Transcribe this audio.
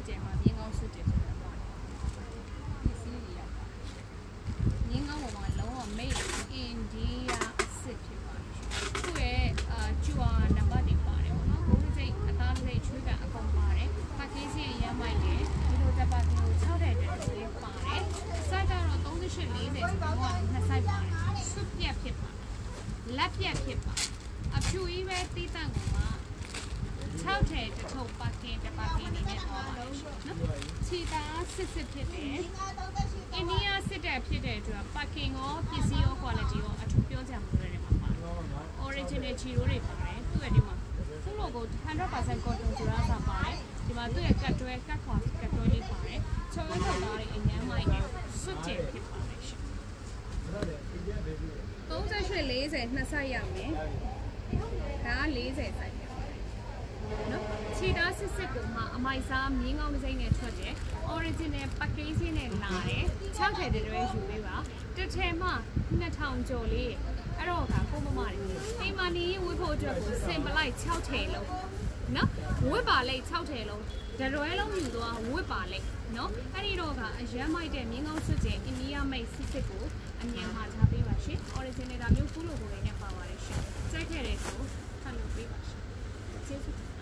ကျဲမှာမြင်းကောင်းစွတ်ကျဲဆိုတာပေါ့ဒီစီးရီရပါမြင်းကောင်းပေါ်မှာလုံးဝမိတ်အိန္ဒိယအစ်စ်ဖြစ်ပါတယ်သူ့ရဲ့ကျူအာနံပါတ်တွေပါတယ်ပေါ့နော်ဘိုးစိတ်အသားစိတ်ချွေးကန်အကုန်ပါတယ်ပါကင်းစင်ရမ်းမိုက်တယ်ဒီလိုတက်ပါကင်းကို6တဲ့တက်တွေပါတယ်စိုက်ကတော့38 40ဆိုတော့နှစ်စိုက်ပါတယ်စွတ်ပြက်ဖြစ်ပါလက်ပြက်ဖြစ်ပါအဖြူကြီးပဲတီးတန့်ကောင်က6ထဲတစ်ထုပ်ပါကင်းတက်ပါကင်းနေနဲ့တော့နော်ခြေသားစစ်ဖြစ်တယ်အိန္ဒိယစစ်တဲ့ဖြစ်တဲ့အတွက်ပါကင်ရောပစ္စည်းရော quality ရောအထူးပြောကြမှာလို့ရတယ်မှာပါ original ချီရိုးတွေပါတယ်သူ့ရဲ့ဒီမှာသူ့ logo 100% cotton ဆိုတာစပါတယ်ဒီမှာသူ့ရဲ့ကတ်တွဲလေးပါတယ်ချုံထုတ်သားတွေအញ្ញမ်းမိုက်တယ်စွတ်ကျဲဖြစ်ပါတယ်ရှင်38 40နှစ်ဆိုင်ရမယ်ဒါက40ဆိုင်ဖြစ်ပါတယ်နော်ခြေသားစစ်ကိုမှအမိုက်စားမြင်းကောင်းတစ်စိမ့်နဲ့ထွက်တယ် original packaging နဲ့လာတယ်6ထည်တွေယူပေးပါတစ်ထည်မှ2000ကျော်လေးအဲ့တော့ကကိုမမတွေအိမ်မှာနေဝတ်ဖို့အတွက်ကိုစင်ပလိုက်6ထည်လုံးနော်ဝတ်ပါလိုက်6ထည်လုံးတရွဲလုံးယူသွားဝတ်ပါလိုက်နော်အဲ့ဒီတော့ကအရမ်းမိုက်တဲ့မြင်းကောင်းစွတ်ကျဲအိန္ဒိယမိတ်စစ်ကိုအမြင်မှာထားပေးပါရှင် original ဒါမျိုးဖူးလိုကိုလေးနဲ့ပါပါတယ်ရှင်စိုက်ခဲ့တဲ့ကိုဖတ်လို့ပေးပါရှင်ကျေးဇူး